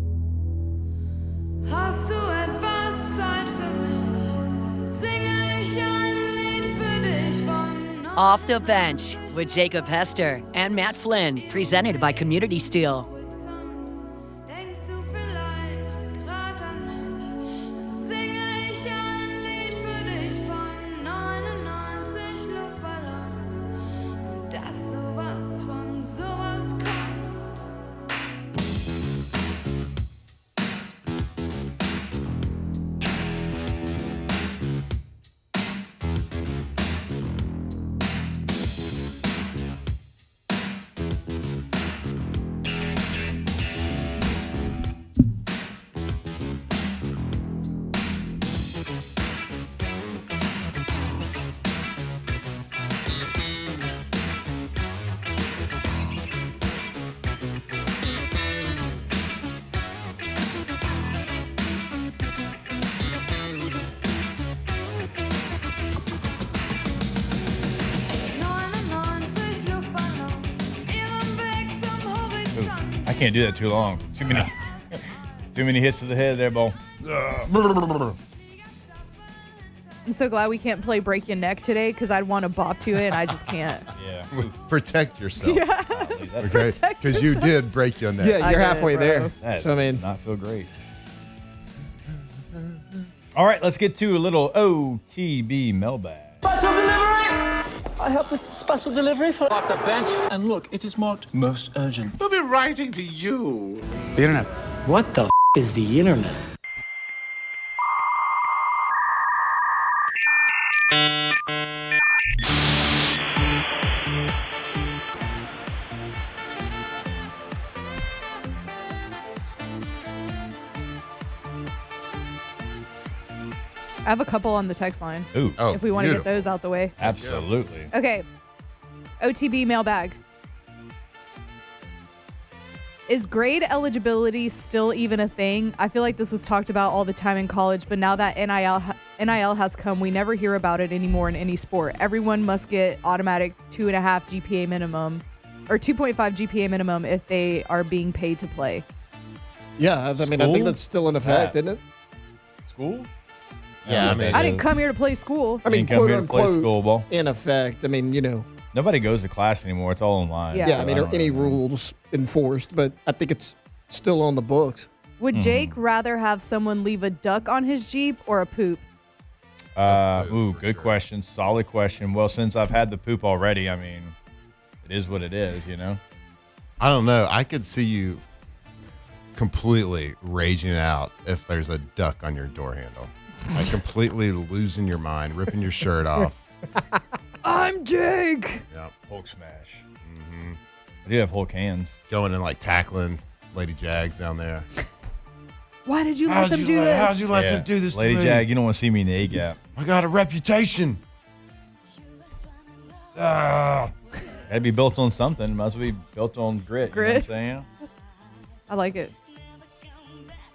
S8: Hast du etwas Zeit für mich? Singe ich ein Lied für dich von
S1: Off the Bench with Jacob Hester and Matt Flynn, presented by Community Steel.
S8: Denkst du vielleicht grad an mich? Dann singe ich ein Lied für dich von 99 Luftballons. Und dass sowas von sowas kommt.
S3: I can't do that too long. Too many hits to the head there, Bo.
S6: I'm so glad we can't play Break Your Neck today because I'd want to bop to it and I just can't.
S3: Yeah.
S5: Protect yourself.
S6: Yeah.
S5: Okay? Because you did break your neck.
S4: Yeah,
S6: I
S4: you're
S6: did,
S4: halfway
S6: bro.
S4: there.
S3: That
S4: So, I mean,
S3: does not feel great. All right, let's get to a little OTB mailbag.
S9: Special delivery! I have this special delivery for off the bench. And look, it is marked most urgent.
S2: We'll be writing to you.
S10: The internet.
S9: What the is the internet?
S6: I have a couple on the text line
S3: Ooh,
S5: Oh,
S6: if we want to get
S5: beautiful.
S6: those out the way.
S3: absolutely.
S6: Okay. OTB mailbag. Is grade eligibility still even a thing? I feel like this was talked about all the time in college, but now that NIL has come, we never hear about it anymore in any sport. Everyone must get automatic 2.5 GPA minimum or 2.5 GPA minimum if they are being paid to play.
S4: yeah, I mean, I think that's still in effect, isn't it?
S3: School?
S5: Yeah, I mean,
S6: I didn't come here to play school.
S4: I mean,
S3: Didn't come
S4: quote
S3: here to play
S4: unquote,
S3: school ball.
S4: in effect. I mean, you know,
S3: Nobody goes to class anymore. It's all online.
S6: Yeah.
S4: yeah, I mean,
S3: don't
S4: any
S3: know.
S4: rules enforced, but I think it's still on the books.
S6: Would Jake rather have someone leave a duck on his Jeep or a poop?
S3: Ooh, good question. Solid question. Well, since I've had the poop already, I mean, it is what it is, you know?
S5: I don't know. I could see you completely raging out if there's a duck on your door handle. Like completely losing your mind, ripping your shirt off.
S6: I'm Jake.
S5: Yeah.
S3: Hulk smash. I do have Hulk hands.
S5: Going and like tackling Lady Jags down there.
S6: Why did you let them do this?
S5: How'd you let
S3: Yeah.
S5: them do this
S3: Lady
S5: to me?
S3: Jag, you don't want to see me in the A gap.
S5: I got a reputation.
S3: Gotta be built on something. Might as well be built on grit. You know what I'm
S6: Grit.
S3: saying?
S6: I like it.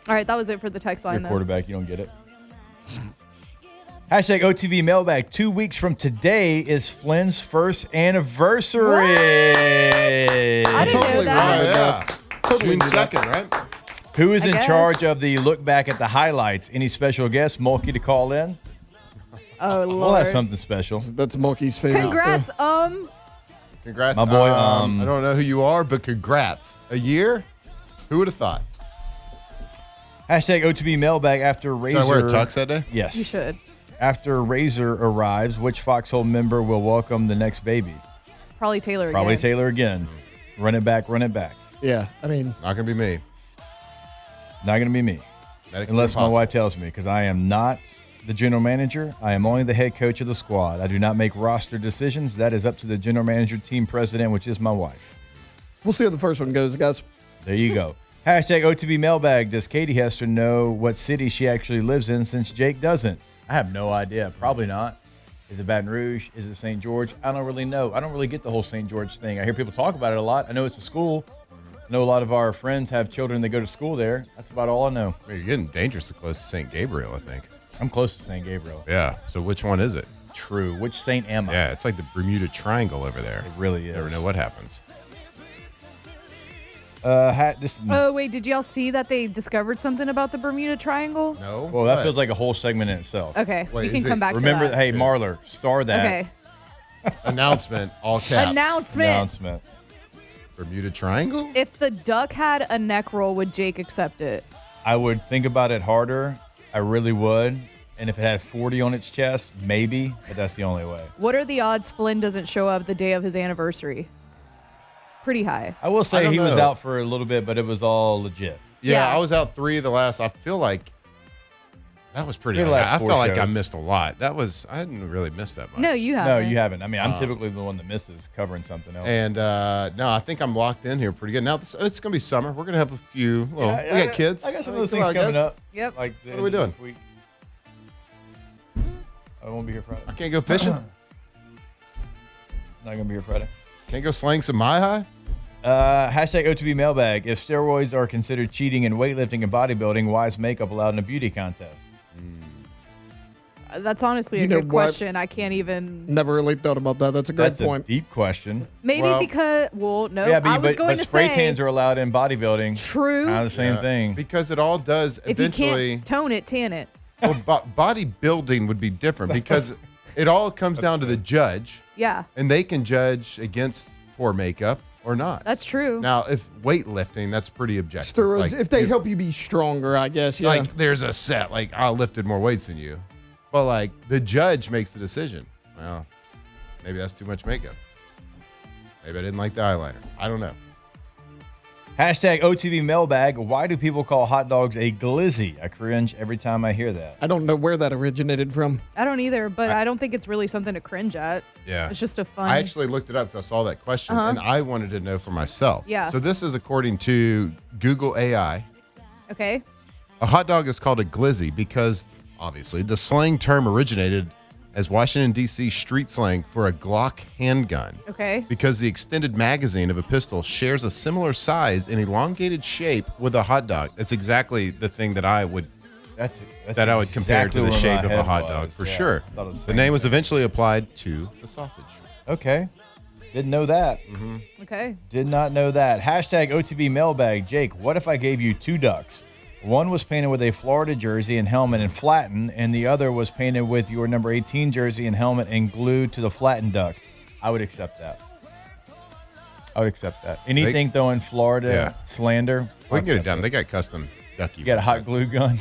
S6: All right, that was it for the text
S3: You're
S6: line,
S3: a
S6: though.
S3: quarterback. You don't get it. Hashtag OTB Mailbag. 2 weeks from today is Flynn's first anniversary.
S6: I didn't know
S4: Totally
S6: that.
S4: wrong.
S5: Yeah.
S4: Totally
S5: June
S4: did that.
S5: 2nd, right?
S3: Who is
S6: I
S3: in
S6: guess.
S3: charge of the look back at the highlights? Any special guest, Mulkey, to call in?
S6: Oh, Lord.
S3: We'll have something special.
S4: That's Mulkey's favorite.
S6: Congrats,
S5: Congrats.
S3: My boy,
S5: I don't know who you are, but congrats. A year? Who would have thought?
S3: Hashtag OTB Mailbag after Razor.
S5: Should I wear a tux that day?
S3: Yes.
S6: You should.
S3: After Razor arrives, which Foxhole member will welcome the next baby?
S6: Probably Taylor
S3: Probably
S6: again.
S3: Taylor again. Run it back, run it back.
S4: Yeah, I mean,
S5: Not going to be me.
S3: Not going to be me.
S5: Medically
S3: Unless my
S5: impossible.
S3: wife tells me, because I am not the general manager. I am only the head coach of the squad. I do not make roster decisions. That is up to the general manager, team president, which is my wife.
S4: we'll see how the first one goes, guys.
S3: There you go. Hashtag OTB Mailbag. Does Katie Hester know what city she actually lives in since Jake doesn't? I have no idea. Probably not. Is it Baton Rouge? Is it St. George? I don't really know. I don't really get the whole St. George thing. I hear people talk about it a lot. I know it's a school. I know a lot of our friends have children that go to school there. That's about all I know.
S5: You're getting dangerously close to St. Gabriel, I think.
S3: I'm close to St. Gabriel.
S5: Yeah. So which one is it?
S3: True. Which saint am I?
S5: Yeah, it's like the Bermuda Triangle over there.
S3: It really is.
S5: You never know what happens.
S6: Oh, wait, did y'all see that they discovered something about the Bermuda Triangle?
S5: No.
S3: Well, that feels like a whole segment in itself.
S6: Okay,
S5: Wait,
S6: we can
S5: is
S6: come
S5: it-
S6: back
S3: Remember,
S6: to that.
S3: hey, Marler, star that.
S6: Okay.
S5: Announcement, all caps.
S6: Announcement.
S5: Bermuda Triangle?
S6: If the duck had a neck roll, would Jake accept it?
S3: I would think about it harder. I really would. And if it had 40 on its chest, maybe, but that's the only way.
S6: What are the odds Flynn doesn't show up the day of his anniversary? Pretty high.
S3: I will
S5: I
S3: say
S5: don't
S3: he was
S5: know.
S3: out for a little bit, but it was all legit.
S5: Yeah,
S6: Yeah.
S5: I was out 3 of the last. I feel like that was pretty.
S3: The last
S5: I
S3: 4
S5: felt like I
S3: shows.
S5: missed a lot. I didn't really miss that much.
S6: No, you
S3: No,
S6: haven't.
S3: you haven't. I mean, I'm typically the one that misses covering something else.
S5: And no, I think I'm locked in here pretty good. Now it's gonna be summer. We're gonna have a few. Well,
S3: Yeah,
S5: we got kids.
S3: I got some
S5: I
S3: of those
S5: mean,
S3: things
S5: come on,
S3: coming
S5: guys.
S3: up.
S6: Yep.
S3: Like
S5: What are we doing?
S3: this week. I won't be here Friday.
S5: I can't go fishing.
S3: Not gonna be here Friday.
S5: Can't go slang some my high.
S3: Hashtag OTB Mailbag. If steroids are considered cheating in weightlifting and bodybuilding, why is makeup allowed in a beauty contest?
S6: That's honestly a
S4: You know
S6: good
S4: what?
S6: question. I can't even.
S4: Never really thought about that. That's a great
S3: That's
S4: point.
S3: a deep question.
S6: Maybe
S5: Well-
S6: because. Well, no.
S3: Yeah,
S6: I was going
S3: but
S6: to
S3: spray
S6: say.
S3: tans are allowed in bodybuilding.
S6: True.
S3: Kind of the same
S5: Yeah,
S3: thing.
S5: because it all does
S6: If you
S5: eventually.
S6: can't tone it, tan it.
S5: Well, bodybuilding would be different because it all comes down to the judge,
S6: Yeah,
S5: and they can judge against poor makeup or not.
S6: that's true.
S5: Now, if weightlifting, that's pretty objective.
S4: Steroids,
S5: Like,
S4: if they
S5: you-
S4: help you be stronger, I guess. Yeah.
S5: like there's a set, like I lifted more weights than you, but like the judge makes the decision. Well, maybe that's too much makeup. Maybe I didn't like the eyeliner. I don't know.
S3: Hashtag OTB Mailbag. Why do people call hot dogs a glizzy? I cringe every time I hear that.
S4: I don't know where that originated from.
S6: I don't either, but I don't think it's really something to cringe at.
S5: Yeah.
S6: It's just a fun.
S5: I actually looked it up because I saw that question and I wanted to know for myself.
S6: Yeah.
S5: So this is according to Google AI.
S6: Okay.
S5: A hot dog is called a glizzy because, obviously, the slang term originated as Washington, D.C. street slang for a Glock handgun.
S6: Okay.
S5: Because the extended magazine of a pistol shares a similar size and elongated shape with a hot dog. That's exactly the thing that I would
S3: That's
S5: that I would compare
S3: exactly
S5: to the
S3: where
S5: shape
S3: my
S5: of a
S3: head
S5: hot
S3: was.
S5: dog for
S3: Yeah,
S5: sure.
S3: I thought it was
S5: The name was eventually applied to the sausage.
S3: Okay. Didn't know that.
S6: Okay.
S3: Did not know that. Hashtag OTB Mailbag. Jake, what if I gave you 2 ducks? One was painted with a Florida jersey and helmet and flattened, and the other was painted with your number 18 jersey and helmet and glued to the flattened duck. I would accept that. I would accept that. Anything though in Florida
S5: Yeah.
S3: slander.
S5: We can get it
S3: accept
S5: done. They got custom ducky.
S3: You got a hot glue gun?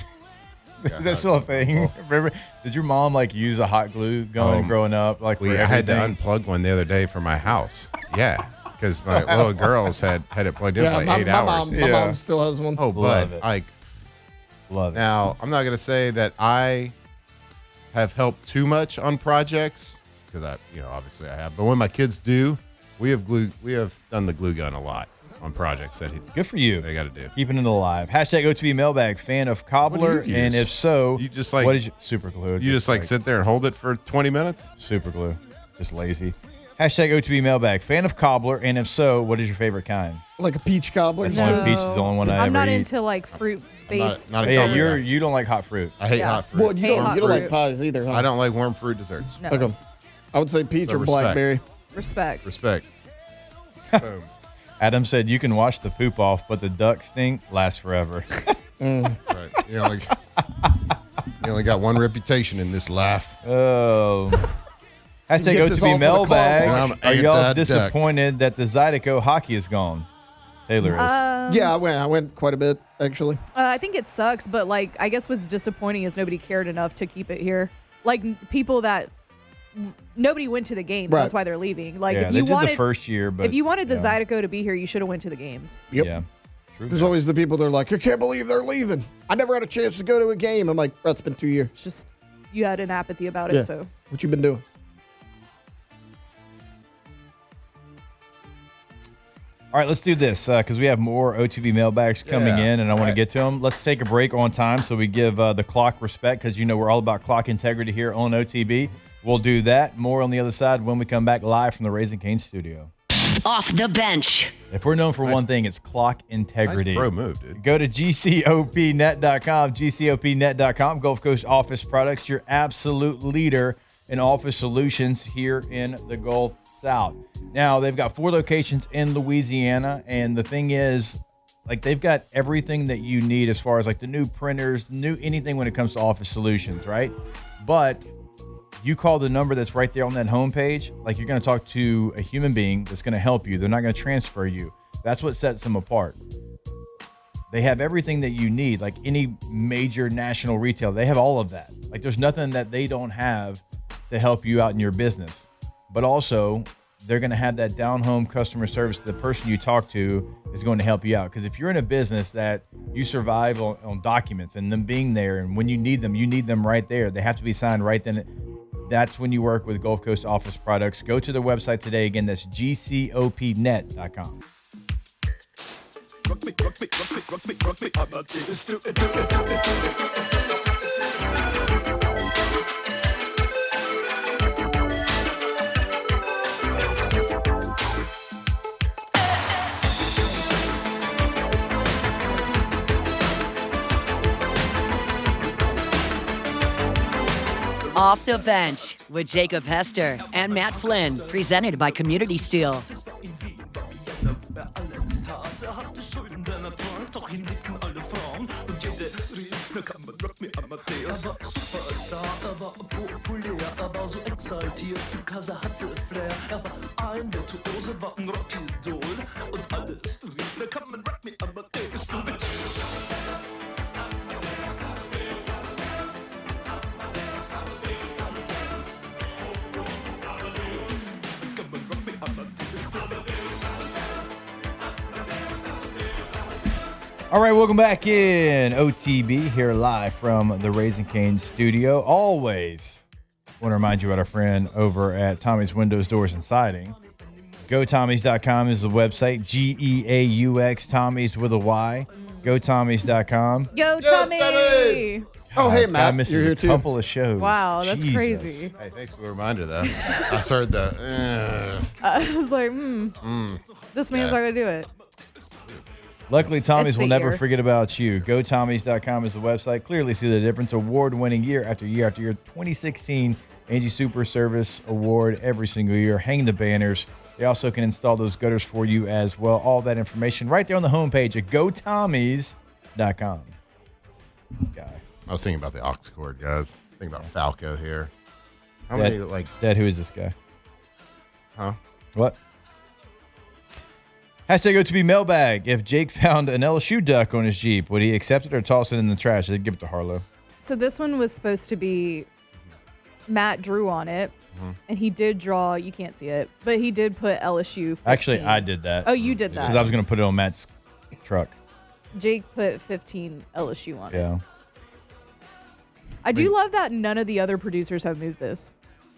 S3: Is that still a thing? Remember, did your mom like use a hot glue gun growing up? Like for
S5: I had to
S3: everything?
S5: unplug one the other day for my house. Yeah, because my little girls had it plugged in for like 8 hours.
S4: My
S3: Yeah.
S4: mom still has one.
S5: Oh,
S3: Love
S5: but
S3: it.
S5: like
S3: Love it.
S5: now, I'm not gonna say that I have helped too much on projects because obviously I have. But when my kids do, we have done the glue gun a lot on projects that
S3: Good for you.
S5: they got to do.
S3: Keeping it alive. Hashtag OTB Mailbag. Fan of cobbler,
S5: What do you
S3: and
S5: use?
S3: if so,
S5: You just like-
S3: what is your, super glue?
S5: You just like sit there and hold it for 20 minutes.
S3: super glue. Just lazy. Hashtag OTB Mailbag. Fan of cobbler, and if so, what is your favorite kind?
S4: Like a peach cobbler.
S3: That's only peach is the only one I
S6: I'm
S3: ever
S6: not
S3: eat.
S6: into like fruit based.
S5: not a
S3: Yeah,
S5: cobbler.
S3: you don't like hot fruit.
S5: I hate
S6: Yeah.
S5: hot fruit.
S4: Well, you
S6: Hey,
S4: don't,
S6: hot
S4: you don't like
S6: fruit.
S4: pies either, huh?
S5: I don't like warm fruit desserts.
S6: No.
S4: Okay. I would say peach
S5: So
S4: or
S5: respect.
S4: blackberry.
S6: Respect.
S5: Respect. Boom.
S3: Adam said you can wash the poop off, but the duck stink lasts forever.
S5: Right. You only got one reputation in this life.
S3: Oh. Hashtag
S4: Get this
S3: OTB
S4: all for the car
S3: Mailbag.
S5: wash.
S3: Are y'all
S5: Anti-duck.
S3: disappointed that the Zydeco hockey is gone? Taylor is.
S4: Yeah, I went quite a bit, actually.
S6: I think it sucks, but like I guess what's disappointing is nobody cared enough to keep it here. Like people that nobody went to the games.
S4: Right.
S6: That's why they're leaving. Like
S3: yeah,
S6: if
S3: they
S6: you
S3: did
S6: wanted
S3: the first year, but
S6: if you wanted the
S3: yeah.
S6: Zydeco to be here, you should have went to the games.
S4: Yep.
S3: Yeah. True.
S4: There's always the people that are like, I can't believe they're leaving. I never had a chance to go to a game. I'm like, bro, it's been 2 years.
S6: It's just you had an apathy about
S4: Yeah.
S6: it. So
S4: What you been doing?
S3: All right, let's do this because we have more OTB mailbags coming
S5: Yeah.
S3: in, and I want to
S5: Right.
S3: get to them. Let's take a break on time so we give the clock respect because we're all about clock integrity here on OTB. We'll do that. More on the other side when we come back live from the Raising Cane studio.
S1: Off the bench.
S3: If we're known for one thing, it's clock integrity.
S5: Nice pro move, dude.
S3: Go to gcopnet.com, gcopnet.com, Gulf Coast Office Products, your absolute leader in office solutions here in the Gulf South. Now, they've got 4 locations in Louisiana, and the thing is, like, they've got everything that you need as far as like the new printers, new anything when it comes to office solutions, right? But you call the number that's right there on that homepage, like you're going to talk to a human being that's going to help you. They're not going to transfer you. That's what sets them apart. They have everything that you need, like any major national retailer. They have all of that. Like there's nothing that they don't have to help you out in your business. But also, they're going to have that down-home customer service. The person you talk to is going to help you out. Because if you're in a business that you survive on documents and them being there, and when you need them right there. They have to be signed right then. That's when you work with Gulf Coast Office Products. Go to their website today. Again, that's gcopnet.com.
S1: Off the Bench with Jacob Hester and Matt Flynn, presented by Community Steel.
S3: All right, welcome back in OTB here live from the Raising Cane's studio. Always want to remind you about our friend over at Tommy's Windows, Doors, and Siding. GoTommys.com is the website. GEAUX, Tommys with a Y. GoTommys.com.
S6: Yo, Tommy!
S4: Oh, hey, Matt.
S3: I missed
S4: You're here
S3: a
S4: too.
S3: couple of shows.
S6: Wow, that's
S3: Jesus.
S6: crazy.
S5: Hey, thanks for the reminder, though. I started the.
S6: I was like, this man's not going to do it.
S3: Luckily, Tommy's
S6: It's the
S3: will never
S6: year.
S3: forget about you. GoTommys.com is the website. Clearly see the difference. Award-winning year after year after year. 2016 Angie Super Service Award every single year. Hang the banners. They also can install those gutters for you as well. All that information right there on the homepage at GoTommys.com. This guy.
S5: I was thinking about the aux cord, guys. Thinking about Falco here. How many,
S3: Dad, who is this guy?
S5: Huh?
S3: What? Hashtag OTB Mailbag. If Jake found an LSU duck on his Jeep, would he accept it or toss it in the trash? I'd give it to Harlow.
S6: So this one was supposed to be Matt drew on it, and he did draw. You can't see it, but he did put LSU 15.
S3: Actually, I did that.
S6: Oh, you did
S3: Because
S6: that.
S3: I was going to put it on Matt's truck.
S6: Jake put 15 LSU on it.
S3: Yeah.
S6: I do love that none of the other producers have moved this.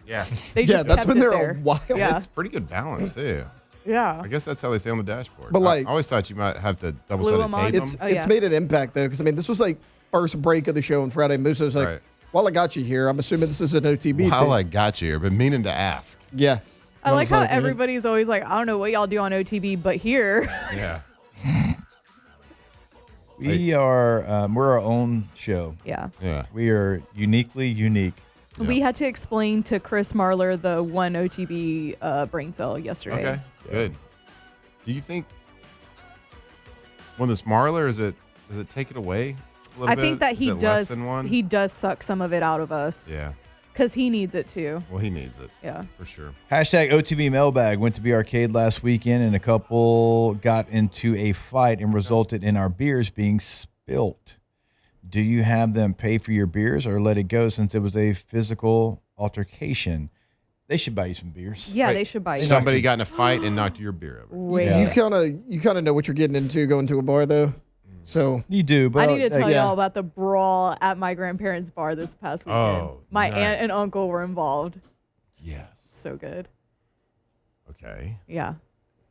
S5: Yeah.
S6: They just
S4: that's
S6: kept
S4: been
S6: it
S4: there a while.
S6: Yeah.
S5: It's pretty good balance, too.
S6: Yeah.
S5: I guess that's how they stay on the dashboard.
S4: But,
S5: I always thought you might have to
S6: Glue
S5: double-sided
S6: them on.
S5: tape
S4: It's
S5: them.
S6: Oh,
S4: it's
S6: yeah.
S4: made an impact though, because I mean, this was like first break of the show on Friday. Moose was like,
S5: Right.
S4: "While I got you here, I'm assuming this is an OTB
S5: While
S4: thing."
S5: I got you here, but meaning to ask.
S4: Yeah.
S6: I like
S4: was
S6: how
S4: like,
S6: everybody's always like, I don't know what y'all do on OTB, but here.
S5: Yeah.
S3: We are, we're our own show.
S6: Yeah.
S5: Yeah.
S3: We are uniquely unique.
S6: We had to explain to Chris Marler the one OTB brain cell yesterday.
S5: Okay. Good. Do you think when this Marler does it take it away a little
S6: I
S5: bit?
S6: think that
S5: Is it less than one?
S6: he does suck some of it out of us
S5: Yeah.
S6: because he needs it too.
S5: Well, he needs it.
S6: Yeah.
S5: For sure.
S3: Hashtag OTB Mailbag. Went to the arcade last weekend and a couple got into a fight and resulted in our beers being spilt. Do you have them pay for your beers or let it go since it was a physical altercation? They should buy you some beers.
S6: Yeah,
S5: Wait,
S6: they should buy you.
S5: Somebody got in a fight and knocked your beer over.
S6: Wait.
S3: Yeah.
S4: You kind of know what you're getting into going to a bar though. So
S3: You do, but
S6: I need to tell
S4: yeah.
S6: y'all about the brawl at my grandparents' bar this past weekend.
S5: Oh,
S6: my
S5: nice.
S6: aunt and uncle were involved.
S5: Yes.
S6: So good.
S5: Okay.
S6: Yeah.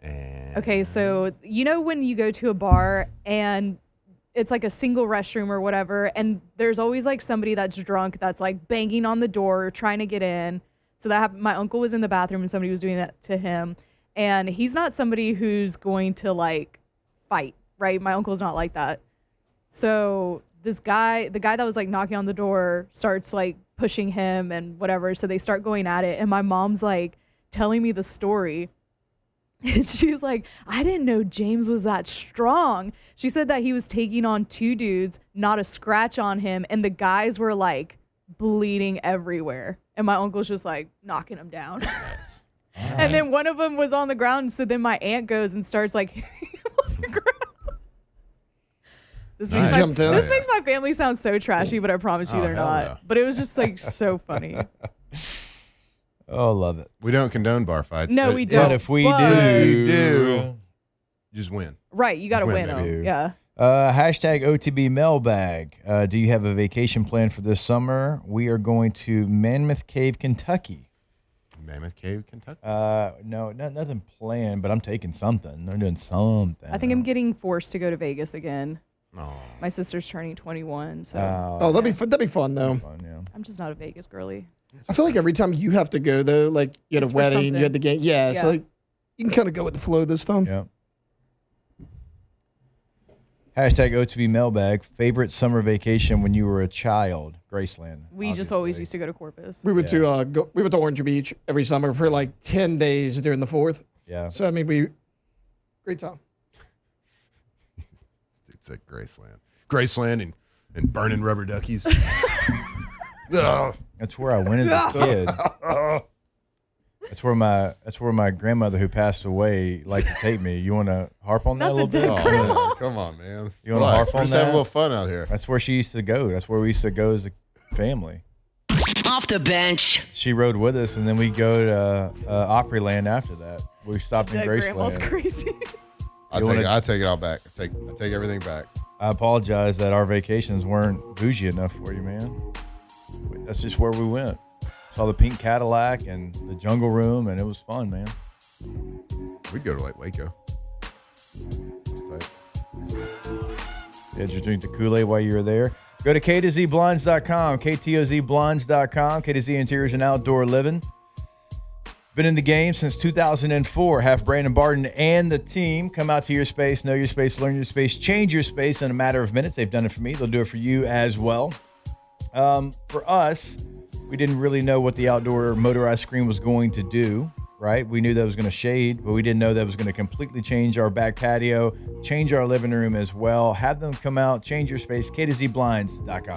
S5: And
S6: Okay, so you know when you go to a bar and it's like a single restroom or whatever, and there's always like somebody that's drunk that's like banging on the door trying to get in. So that happened. My uncle was in the bathroom and somebody was doing that to him. And he's not somebody who's going to like fight, right? My uncle's not like that. So this guy, the guy that was like knocking on the door, starts like pushing him and whatever. So they start going at it. And my mom's like telling me the story. And she's like, I didn't know James was that strong. She said that he was taking on 2 dudes, not a scratch on him. And the guys were like bleeding everywhere. And my uncle's just like knocking him down.
S3: Nice.
S6: And then one of them was on the ground. So then my aunt goes and starts like hitting him on the ground. This makes my family sound so trashy, but I promise you they're not.
S5: No.
S6: But it was just like so funny.
S3: Oh, love it.
S5: We don't condone bar fights.
S6: No, we don't.
S3: But if we do,
S5: just win.
S6: Right, you got to win
S5: baby.
S6: them. Yeah.
S3: Hashtag OTB Mailbag. Do you have a vacation plan for this summer? We are going to Mammoth Cave, Kentucky.
S5: Mammoth Cave, Kentucky?
S3: No, nothing planned, but I'm taking something. I'm doing something.
S6: I think I'm getting forced to go to Vegas again.
S5: Oh.
S6: My sister's turning 21, so
S4: that'd be fun though.
S3: Fun, yeah.
S6: I'm just not a Vegas girly.
S4: I feel like every time you have to go though, like you had
S6: It's
S4: a
S6: for
S4: wedding,
S6: something.
S4: you had the game. Yeah, so like you can kind of go with the flow this time.
S3: Yeah. Hashtag OTB Mailbag. Favorite summer vacation when you were a child? Graceland.
S6: We just always used to go to Corpus.
S4: We went to we went to Orange Beach every summer for like 10 days during the 4th.
S3: Yeah.
S4: So I mean, great time.
S5: It's at Graceland and burning rubber duckies. Ugh.
S3: That's where I went as a kid. That's where my grandmother who passed away liked to take me. You want to harp on that a little bit?
S5: Oh, come on, man.
S3: You want to harp on
S5: Just
S3: that?
S5: have a little fun out here.
S3: That's where she used to go. That's where we used to go as a family.
S1: Off the bench.
S3: She rode with us, and then we go to Opryland after that. We stopped in
S6: That grandma's
S3: Graceland.
S6: crazy.
S5: I take it all back. I take everything back.
S3: I apologize that our vacations weren't bougie enough for you, man. That's just where we went. Saw the pink Cadillac and the jungle room, and it was fun, man.
S5: We'd go to like Waco.
S3: Did you drink the Kool-Aid while you were there? Go to K2ZBlinds.com, KTOZBlinds.com, K2Z Interiors and Outdoor Living. Been in the game since 2004. Have Brandon Barton and the team come out to your space, know your space, learn your space, change your space in a matter of minutes. They've done it for me. They'll do it for you as well. For us, we didn't really know what the outdoor motorized screen was going to do, right? We knew that it was going to shade, but we didn't know that it was going to completely change our back patio, change our living room as well. Have them come out, change your space, K2ZBlinds.com.